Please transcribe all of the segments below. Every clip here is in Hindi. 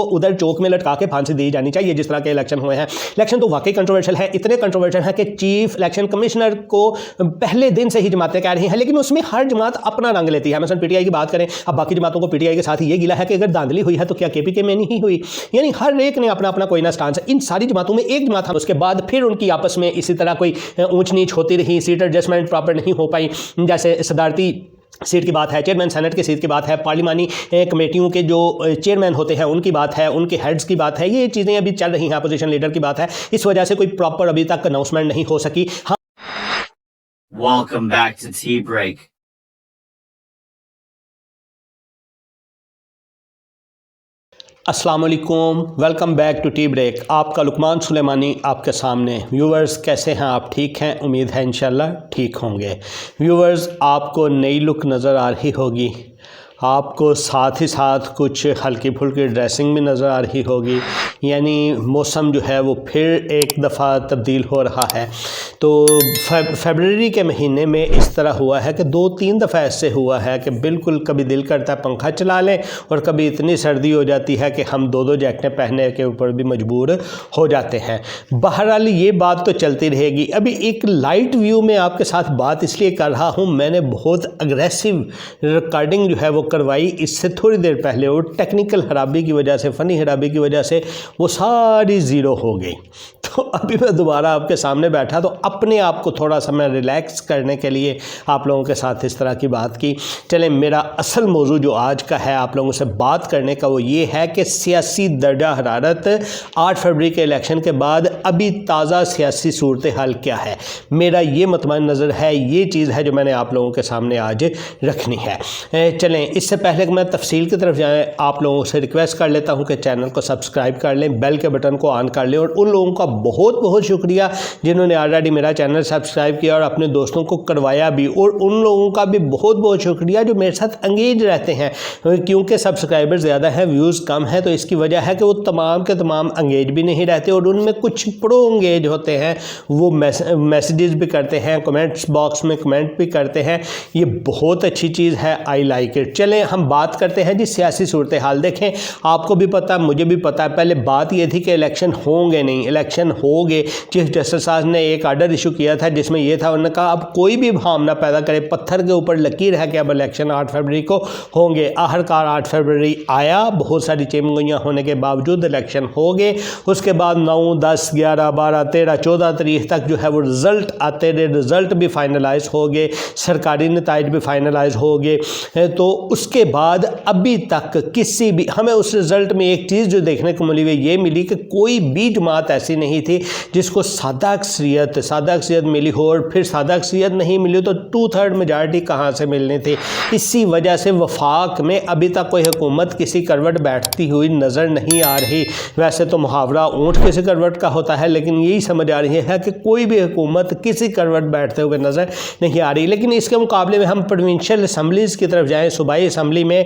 उधर चौक में लटका के फांसी दी जानी चाहिए। जिस तरह के इलेक्शन हुए हैं, इलेक्शन तो वाकई कंट्रोवर्शियल है, इतने कंट्रोवर्शियल है कि चीफ इलेक्शन कमिश्नर को पहले दिन से ही जमातें कह रही हैं, लेकिन उसमें हर जमात अपना रंग लेती है। मसलन पीटीआई की बात करें, अब बाकी जमातों को पीटीआई के साथ ये गिला है कि अगर धांधली हुई है तो क्या केपीके में नहीं हुई, यानी हर एक ने अपना अपना कोई ना स्टांस है। इन सारी जमातों में एक जमात, उसके बाद फिर उनकी आपस में इसी तरह कोई ऊंच नीच होती रही, सीट एडजस्टमेंट प्रॉपर नहीं हो पाई। जैसे सदारती सीट की बात है, चेयरमैन सेनेट की सीट की बात है, पार्लिमानी कमेटियों के जो चेयरमैन होते हैं उनकी बात है, उनके हेड्स की बात है, ये चीज़ें अभी चल रही हैं, अपोजिशन लीडर की बात है। इस वजह से कोई प्रॉपर अभी तक अनाउंसमेंट नहीं हो सकी। Welcome back to Tea Break. अस्सलाम वालेकुम, welcome back to tea break. आपका लुकमान सुलेमानी आपके सामने। व्यूवर्स कैसे हैं आप? ठीक हैं? उम्मीद है इंशाल्लाह ठीक होंगे। व्यूवर्स आपको नई लुक नज़र आ रही होगी, आपको साथ ही साथ कुछ हल्की फुल्की ड्रेसिंग भी नज़र आ रही होगी, यानी मौसम जो है वो फिर एक दफ़ा तब्दील हो रहा है। तो फरवरी के महीने में इस तरह हुआ है कि 2-3 दफ़ा ऐसे हुआ है कि बिल्कुल कभी दिल करता है पंखा चला लें और कभी इतनी सर्दी हो जाती है कि हम 2-2 जैकेटें पहनने के ऊपर भी मजबूर हो जाते हैं। बहरहाल ये बात तो चलती रहेगी। अभी एक लाइट व्यू में आपके साथ बात इसलिए कर रहा हूँ, मैंने बहुत अग्रेसिव रिकॉर्डिंग जो है वो करवाई इससे थोड़ी देर पहले, और टेक्निकल खराबी की वजह से, फ़नी खराबी की वजह से वो सारी ज़ीरो हो गई। तो अभी मैं दोबारा आपके सामने बैठा तो अपने आप को थोड़ा सा मैं रिलैक्स करने के लिए आप लोगों के साथ इस तरह की बात की। चलें, मेरा असल मौजू जो आज का है आप लोगों से बात करने का वो ये है कि सियासी दर्जा हरारत 8 फरवरी के इलेक्शन के बाद अभी ताज़ा सियासी सूरत हाल क्या है। मेरा ये मतमान नज़र है, ये चीज़ है जो मैंने आप लोगों के सामने आज रखनी है। चलें, इससे पहले कि मैं तफसील की तरफ जाएँ, आप लोगों से रिक्वेस्ट कर लेता हूँ कि चैनल को सब्सक्राइब कर लें, बेल के बटन को ऑन कर लें, और उन लोगों का बहुत बहुत शुक्रिया जिन्होंने ऑलरेडी मेरा चैनल सब्सक्राइब किया और अपने दोस्तों को करवाया भी, और उन लोगों का भी बहुत बहुत शुक्रिया जो मेरे साथ एंगेज रहते हैं। क्योंकि सब्सक्राइबर ज़्यादा हैं, व्यूज़ कम हैं, तो इसकी वजह है कि वो तमाम के तमाम एंगेज भी नहीं रहते, और उनमें कुछ प्रो एंगेज होते हैं, वो मैसेजेस भी करते हैं, कमेंट्स बॉक्स में कमेंट भी करते हैं। ये बहुत अच्छी चीज़ है, आई लाइक इट। चलें हम बात करते हैं जी सियासी सूरत हाल। देखें, आपको भी पता, मुझे भी पता है, पहले बात ये थी कि इलेक्शन होंगे नहीं, इलेक्शन हो गए। चीफ जस्टिस साहब ने एक आर्डर इशू किया था जिसमें यह था, उन्होंने कहा अब कोई भी भाव ना पैदा करे, पत्थर के ऊपर लकीर है कि अब इलेक्शन 8 फरवरी को होंगे। आखिरकार 8 फरवरी आया, बहुत सारी चेमगोइयाँ होने के बावजूद इलेक्शन हो गए। उसके बाद 9, 10, 11, 12, 13, 14 तारीख तक जो है वो रिज़ल्ट आते रहे, रिज़ल्ट भी फाइनलाइज हो गए, सरकारी नताइज भी फाइनलाइज हो गए। तो उसके बाद अभी तक किसी भी, हमें उस रिज़ल्ट में एक चीज़ जो देखने को मिली, ये मिली कि कोई भी जमात ऐसी नहीं थी जिसको सादा अक्सरियत मिली हो, और फिर सादा अक्सरियत नहीं मिली तो 2/3 मेजॉरिटी कहाँ से मिलनी थी। इसी वजह से वफाक में अभी तक कोई हुकूमत किसी करवट बैठती हुई नज़र नहीं आ रही। वैसे तो मुहावरा ऊँट किसी करवट का होता है, लेकिन यही समझ आ रही है कि कोई भी हुकूमत किसी करवट बैठते हुए नज़र नहीं आ रही। लेकिन इसके मुकाबले में हम प्रोविंशियल असम्बलीज़ की तरफ जाएँ, सूबाई असम्बली में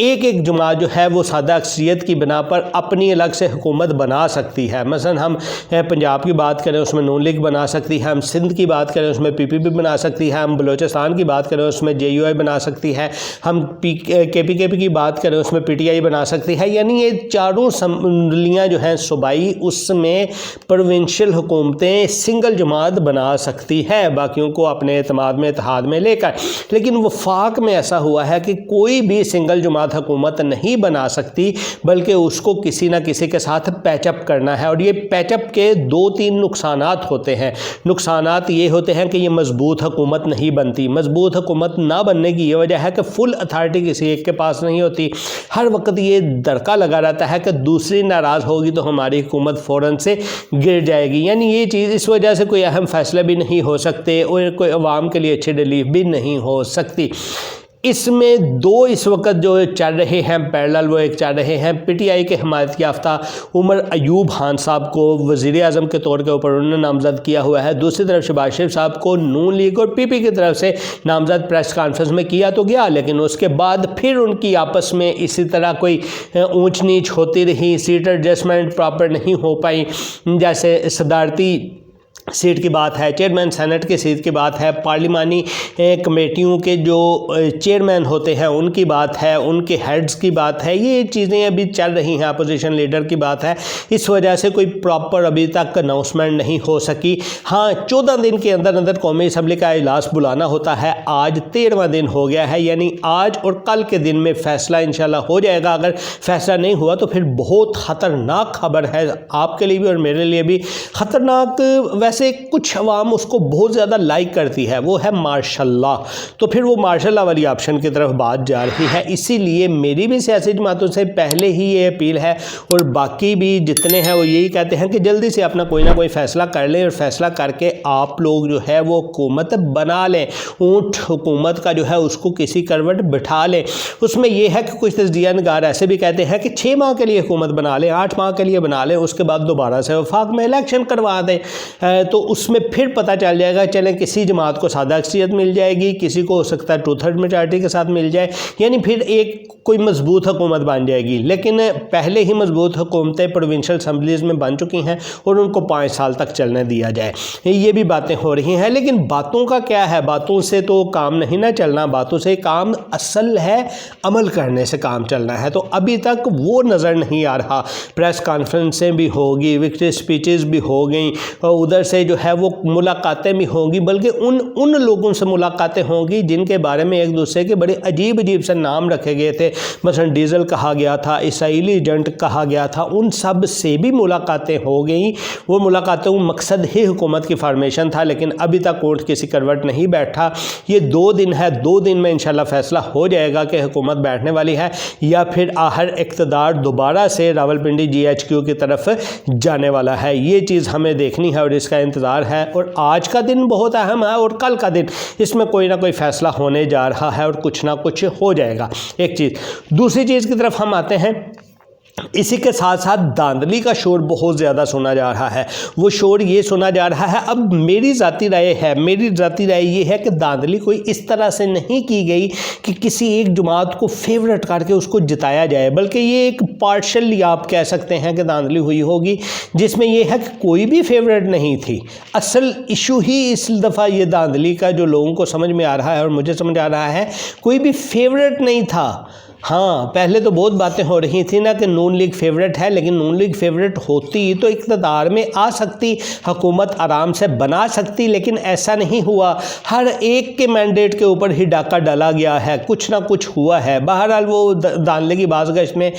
एक जमात जो है वो सादा अक्सरियत की बिना पर अपनी अलग से हुकूमत बना सकती है। मसलन हम पंजाब की बात करें उसमें नून लीग बना सकती है, हम सिंध की बात करें उसमें पीपीपी बना सकती है, हम बलोचिस्तान की बात करें उसमें जेयूआई बना सकती है, हम केपीकेपी की बात करें उसमें पीटीआई बना सकती है। यानी ये चारों असम्बलियाँ जो हैं सूबाई, उसमें प्रोविंशियल हुकूमतें सिंगल जमात बना सकती है, बाकियों को अपने एतमाद में इत्तेहाद में लेकर। लेकिन वफाक में ऐसा हुआ है कि कोई भी सिंगल जमात हुकूमत नहीं बना सकती, बल्कि उसको किसी ना किसी के साथ पैचअप करना है। और ये पैचअप के 2-3 नुकसानात होते हैं। नुकसानात ये होते हैं कि ये मजबूत हुकूमत नहीं बनती। मजबूत हुकूमत ना बनने की ये वजह है कि फुल अथॉरिटी किसी एक के पास नहीं होती। हर वक्त ये दरका लगा रहता है कि दूसरी नाराज़ होगी तो हमारी हुकूमत फ़ौरन से गिर जाएगी। यानी ये चीज़, इस वजह से कोई अहम फैसले भी नहीं हो सकते और कोई अवाम के लिए अच्छी रिलीफ भी नहीं हो सकती। इसमें दो इस वक्त जो चल रहे हैं पैरेलल, वो एक चल रहे हैं पीटीआई के हिमायत याफ्ता उमर अयूब खान साहब को वज़ीर आज़म के तौर के ऊपर उन्होंने नामज़द किया हुआ है। दूसरी तरफ शहबाज शरीफ साहब को नून लीग और पीपी की तरफ से नामज़द प्रेस कॉन्फ्रेंस में किया तो गया, लेकिन उसके बाद फिर उनकी आपस में इसी तरह कोई ऊंच नीच होती रही, सीट एडजस्टमेंट प्रॉपर नहीं हो पाई। जैसे सदारती सीट की बात है, चेयरमैन सेनेट की सीट की बात है, पार्लिमानी कमेटियों के जो चेयरमैन होते हैं उनकी बात है, उनके हेड्स की बात है, ये चीज़ें अभी चल रही हैं। अपोजिशन लीडर की बात है, इस वजह से कोई प्रॉपर अभी तक अनाउंसमेंट नहीं हो सकी। हाँ, 14 दिन के अंदर अंदर कौमी असम्बली का इजलास बुलाना होता है। आज 13वां दिन हो गया है, यानी आज और कल के दिन में फैसला इंशाल्लाह हो जाएगा। अगर फैसला नहीं हुआ तो फिर बहुत ख़तरनाक खबर है आपके लिए भी और मेरे लिए भी। ख़तरनाक वैसे कुछ अवाम उसको बहुत ज़्यादा लाइक करती है, वो है मार्शल लॉ। तो फिर वो मार्शल लॉ वाली ऑप्शन की तरफ बात जा रही है। इसीलिए मेरी भी सियासी जमातों से पहले ही ये अपील है और बाकी भी जितने हैं वो यही कहते हैं कि जल्दी से अपना कोई ना कोई फ़ैसला कर लें और फ़ैसला करके आप लोग जो है वो हुकूमत बना लें। ऊँट हुकूमत का जो है उसको किसी करवट बिठा लें। उसमें यह है कि कुछ तज्जिया निगार ऐसे भी कहते हैं कि 6 माह के लिए हुकूमत बना लें, 8 माह के लिए बना लें, उसके बाद दोबारा से वफाक में इलेक्शन करवा दें। तो उसमें फिर पता चल जाएगा, चलें किसी जमात को सादा अक्सरियत मिल जाएगी, किसी को हो सकता है 2/3 मेजॉरिटी के साथ मिल जाए, यानी फिर एक कोई मजबूत हुकूमत बन जाएगी। लेकिन पहले ही मजबूत हुकूमतें प्रोविंशियल असम्बलीज़ में बन चुकी हैं और उनको 5 साल तक चलने दिया जाए, ये भी बातें हो रही हैं। लेकिन बातों का क्या है, बातों से तो काम नहीं ना चलना, बातों से काम असल है, अमल करने से काम चलना है। तो अभी तक वो नज़र नहीं आ रहा। प्रेस कॉन्फ्रेंसें भी होगी, विक्ट्री स्पीचेस भी हो गई और उधर से जो है वो मुलाकातें भी होंगी, बल्कि उन लोगों से मुलाकातें होंगी जिनके बारे में एक दूसरे के बड़े अजीब अजीब से नाम रखे गए थे। मसलन डीजल कहा गया था, इसराइली एजेंट कहा गया था, उन सब से भी मुलाकातें हो गई। वो मुलाकातों का मकसद ही हुकूमत की फॉर्मेशन था, लेकिन अभी तक ऊँट किसी करवट नहीं बैठा। ये 2 दिन है, 2 दिन में इंशाल्लाह फैसला हो जाएगा कि हुकूमत बैठने वाली है या फिर आहर इक़्तिदार दोबारा से रावलपिंडी GHQ की तरफ जाने वाला है। ये चीज़ हमें देखनी है और इसका इंतज़ार है। और आज का दिन बहुत अहम है और कल का दिन, इसमें कोई ना कोई फ़ैसला होने जा रहा है और कुछ ना कुछ हो जाएगा। एक चीज़, दूसरी चीज़ की तरफ हम आते हैं। इसी के साथ साथ धांधली का शोर बहुत ज़्यादा सुना जा रहा है। वो शोर ये सुना जा रहा है, अब मेरी ज़ाती राय ये है कि धांधली कोई इस तरह से नहीं की गई कि किसी एक जमात को फेवरेट करके उसको जिताया जाए, बल्कि ये एक पार्शली आप कह सकते हैं कि धांधली हुई होगी, जिसमें यह है कि कोई भी फेवरेट नहीं थी। असल इशू ही इस दफ़ा ये धांधली का जो लोगों को समझ में आ रहा है और मुझे समझ आ रहा है, कोई भी फेवरेट नहीं था। हाँ, पहले तो बहुत बातें हो रही थी ना कि नून लीग फेवरेट है, लेकिन नून लीग फेवरेट होती तो इक़्तिदार में आ सकती, हुकूमत आराम से बना सकती, लेकिन ऐसा नहीं हुआ। हर एक के मैंडेट के ऊपर ही डाका डाला गया है, कुछ ना कुछ हुआ है। बहरहाल वो धांधली की बाज़गश्त में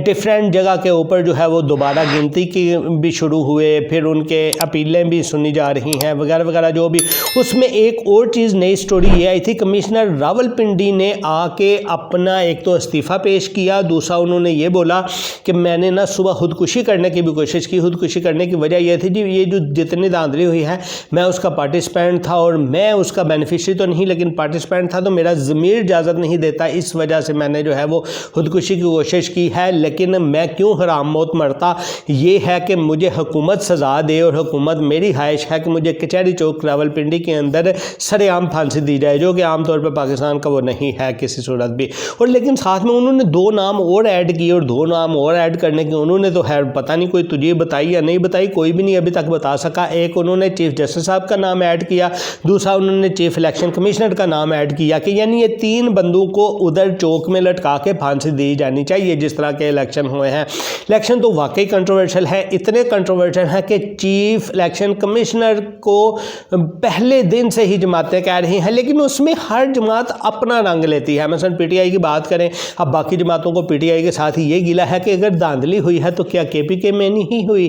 डिफरेंट जगह के ऊपर जो है वो दोबारा गिनती की भी शुरू हुए, फिर उनके अपीलें भी सुनी जा रही हैं वगैरह वगैरह जो भी। उसमें एक और चीज़, नई स्टोरी ये आई थी, कमिश्नर रावलपिंडी ने आके अपना एक तो इस्तीफ़ा पेश किया, दूसरा उन्होंने ये बोला कि मैंने ना सुबह खुदकुशी करने की भी कोशिश की। खुदकुशी करने की वजह यह थी जी, ये जो जितनी धांधली हुई है मैं उसका पार्टिसिपेंट था और मैं उसका बेनिफिशरी तो नहीं लेकिन पार्टिसिपेंट था, तो मेरा ज़मीर इजाज़त नहीं देता, इस वजह से मैंने जो है वो खुदकुशी की कोशिश की है। लेकिन मैं क्यों हराम मौत मरता, ये है कि मुझे हुकूमत सज़ा दे और हुकूमत मेरी ख्वाहिश है कि मुझे कचहरी चौक रावलपिंडी के अंदर सरेआम फांसी दी जाए, जो कि आमतौर पर पाकिस्तान का वो नहीं है किसी सूरत भी। और लेकिन साथ में उन्होंने 2 नाम और ऐड किए और 2 नाम और ऐड करने की उन्होंने तो खैर पता नहीं कोई तुझे बताई या नहीं बताई, कोई भी नहीं अभी तक बता सका। एक उन्होंने चीफ जस्टिस साहब का नाम ऐड किया, दूसरा उन्होंने चीफ इलेक्शन कमिश्नर का नाम ऐड किया कि यानी ये 3 बंदों को उधर चौक में लटका के फांसी दी जानी चाहिए जिस तरह के इलेक्शन हुए हैं। इलेक्शन तो वाकई कंट्रोवर्शियल है, इतने कंट्रोवर्शियल है कि चीफ इलेक्शन कमिश्नर को पहले दिन से ही जमातें कह रही हैं, लेकिन उसमें हर जमात अपना रंग लेती है। मसलन PTI की बात करें, अब बाकी जमातों को PTI के साथ ही ये गिला है कि अगर धांधली हुई है तो क्या KPK में नहीं हुई,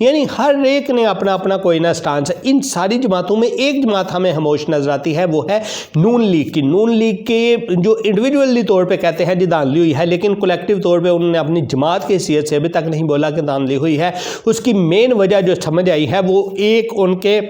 यानी हर एक ने अपना अपना कोई ना स्टांस है। इन सारी जमातों में एक जमात हमें खामोश नजर आती है, वो है नून लीग की। नून लीग के जो इंडिविजुअली तौर पे कहते हैं जी धांधली हुई है, लेकिन कलेक्टिव तौर पे उन्होंने अपनी जमात की हैसियत से अभी तक नहीं बोला कि धांधली हुई है। उसकी मेन वजह जो समझ आई है वो एक उनके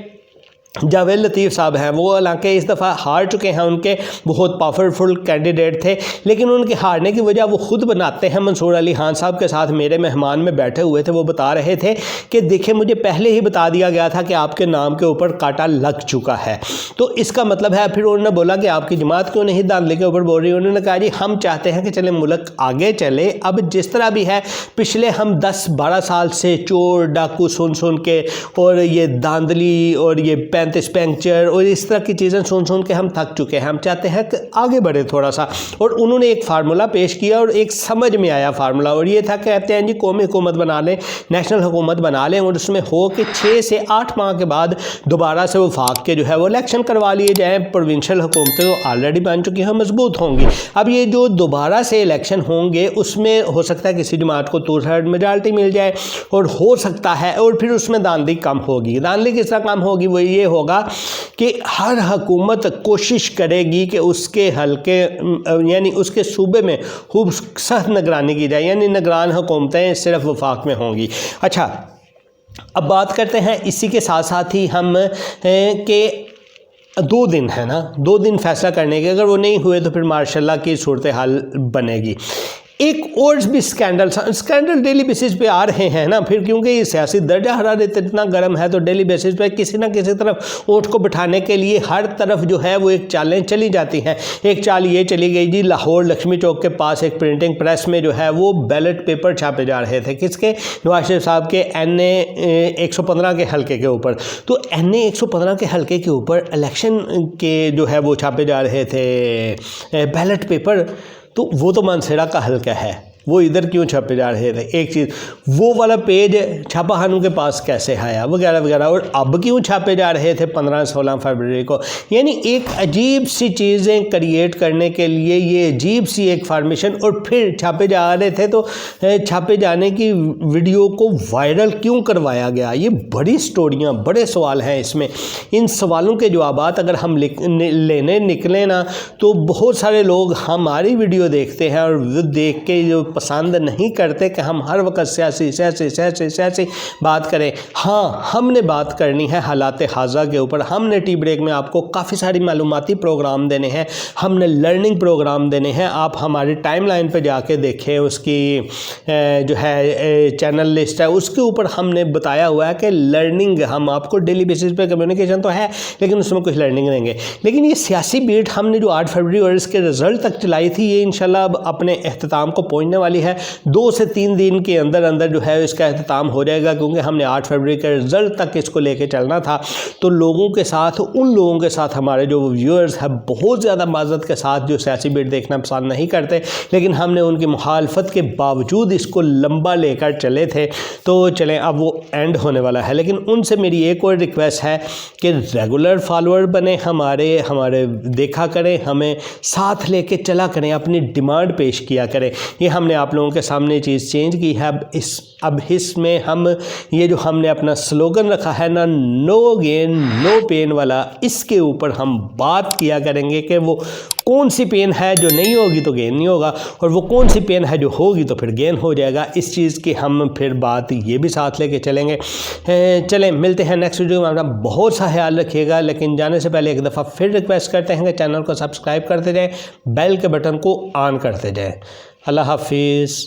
जावेद लतीफ़ साहब हैं, वो हालांकि इस दफ़ा हार चुके हैं, उनके बहुत पावरफुल कैंडिडेट थे, लेकिन उनके हारने की वजह वो खुद बनाते हैं। मंसूर अली खान साहब के साथ मेरे मेहमान में बैठे हुए थे, वो बता रहे थे कि देखिए मुझे पहले ही बता दिया गया था कि आपके नाम के ऊपर कांटा लग चुका है, तो इसका मतलब है। फिर उन्होंने बोला कि आपकी जमात क्यों नहीं दांधले के ऊपर बोल रही। उन्होंने कहा जी हम चाहते हैं कि चले मुल्क आगे चले, अब जिस तरह भी है पिछले हम 10-12 साल से चोर डाकू सुन के और ये धांधली और ये 35 पंक्चर और इस तरह की चीज़ें सुन के हम थक चुके हैं, हम चाहते हैं कि आगे बढ़े थोड़ा सा। और उन्होंने एक फार्मूला पेश किया और एक समझ में आया फार्मूला, और ये था, कहते हैं जी कौमी हुकूमत बना लें, नेशनल हुकूमत बना लें, और उसमें हो कि 6 से 8 माह के बाद दोबारा से वफाक के जो है वो इलेक्शन करवा लिए जाएँ। प्रोविंशियल हुकूमतें तो ऑलरेडी बन चुकी हैं, मजबूत होंगी। अब ये जो दोबारा से इलेक्शन होंगे उसमें हो सकता है किसी जमात को 2/3 मेजॉरिटी मिल जाए, और हो सकता है, और फिर उसमें धांधली कम होगी। धांधली किस तरह कम होगी, वो ये होगा कि हर हुकूमत कोशिश करेगी कि उसके हल्के यानी उसके सूबे में खूब सख्त निगरानी की जाए, यानी निगरान हुकूमतें सिर्फ वफाक में होंगी। अच्छा, अब बात करते हैं इसी के साथ साथ ही हम कि 2 दिन है ना, 2 दिन फैसला करने के, अगर वो नहीं हुए तो फिर मार्शल की सूरत हाल बनेगी। एक और भी स्कैंडल डेली बेसिस पे आ रहे हैं ना, फिर क्योंकि ये सियासी दर्जा हरारत इतना गर्म है, तो डेली बेसिस पे किसी ना किसी तरफ वोट को बिठाने के लिए हर तरफ जो है वो एक चालें चली जाती हैं। एक चाल ये चली गई जी, लाहौर लक्ष्मी चौक के पास एक प्रिंटिंग प्रेस में जो है वो बैलेट पेपर छापे जा रहे थे, किसके, नवाज शरीफ साहब के NA 115 के हल्के के ऊपर। तो NA 115 के हल्के के ऊपर इलेक्शन के जो है वो छापे जा रहे थे बैलेट पेपर, तो वो तो मानसेरा का हल्का है, वो इधर क्यों छापे जा रहे थे। एक चीज़, वो वाला पेज छापा खानों के पास कैसे आया वगैरह वगैरह, और अब क्यों छापे जा रहे थे 15-16 फरवरी को। यानी एक अजीब सी चीज़ें क्रिएट करने के लिए ये अजीब सी एक फार्मेशन, और फिर छापे जा रहे थे तो छापे जाने की वीडियो को वायरल क्यों करवाया गया। ये बड़ी स्टोरियाँ, बड़े सवाल हैं इसमें। इन सवालों के जवाबात अगर हम लेने निकलें ना, तो बहुत सारे लोग हमारी वीडियो देखते हैं और देख के जो पसंद नहीं करते कि हम हर वक्त सियासी बात करें। हाँ, हमने बात करनी है हालात हाज़ा के ऊपर। हमने टी ब्रेक में आपको काफ़ी सारी मालूमाती प्रोग्राम देने हैं, हमने लर्निंग प्रोग्राम देने हैं। आप हमारी टाइमलाइन पे जाके देखें, उसकी जो है चैनल लिस्ट है, उसके ऊपर हमने बताया हुआ है कि लर्निंग हम आपको डेली बेसिस पे, कम्युनिकेशन तो है लेकिन उसमें कुछ लर्निंग देंगे। लेकिन ये सियासी बीट हमने जो 8 फरवरी और इसके रिज़ल्ट तक चलाई थी, ये इंशाल्लाह अब अपने अख्ताम को पहुँचने वाली है। 2 से 3 दिन के अंदर अंदर जो है इसका अख्ताम हो जाएगा, क्योंकि हमने 8 फरवरी के रिज़ल्ट तक इसको लेके चलना था। तो लोगों के साथ, उन लोगों के साथ, हमारे जो व्यूअर्स हैं बहुत ज़्यादा माज़रत के साथ जो सियासी बीट देखना पसंद नहीं करते, लेकिन हमने उनकी मुखालफत के बावजूद इसको लंबा लेकर चले थे। तो चलें, अब वो एंड होने वाला है, लेकिन उनसे मेरी एक और रिक्वेस्ट है कि रेगुलर फॉलोअर बने, हमारे देखा करें, हमें साथ लेके चला करें, अपनी डिमांड पेश किया करें। ये हमने आप लोगों के सामने चीज़ चेंज की है। अब इसमें हम ये जो हमने अपना स्लोगन रखा है ना, नो गेन नो पेन वाला, इसके ऊपर हम बात किया करेंगे कि वो कौन सी पेन है जो नहीं होगी तो गेन नहीं होगा, और वो कौन सी पेन है जो होगी तो फिर गेन हो जाएगा। इस चीज़ की हम फिर बात ये भी साथ लेके चलेंगे। चलें, मिलते हैं नेक्स्ट वीडियो में। अपना बहुत सा ख्याल रखिएगा, लेकिन जाने से पहले एक दफ़ा फिर रिक्वेस्ट करते हैं कि चैनल को सब्सक्राइब करते जाएँ, बेल के बटन को ऑन करते जाएँ। अल्लाह हाफिज़।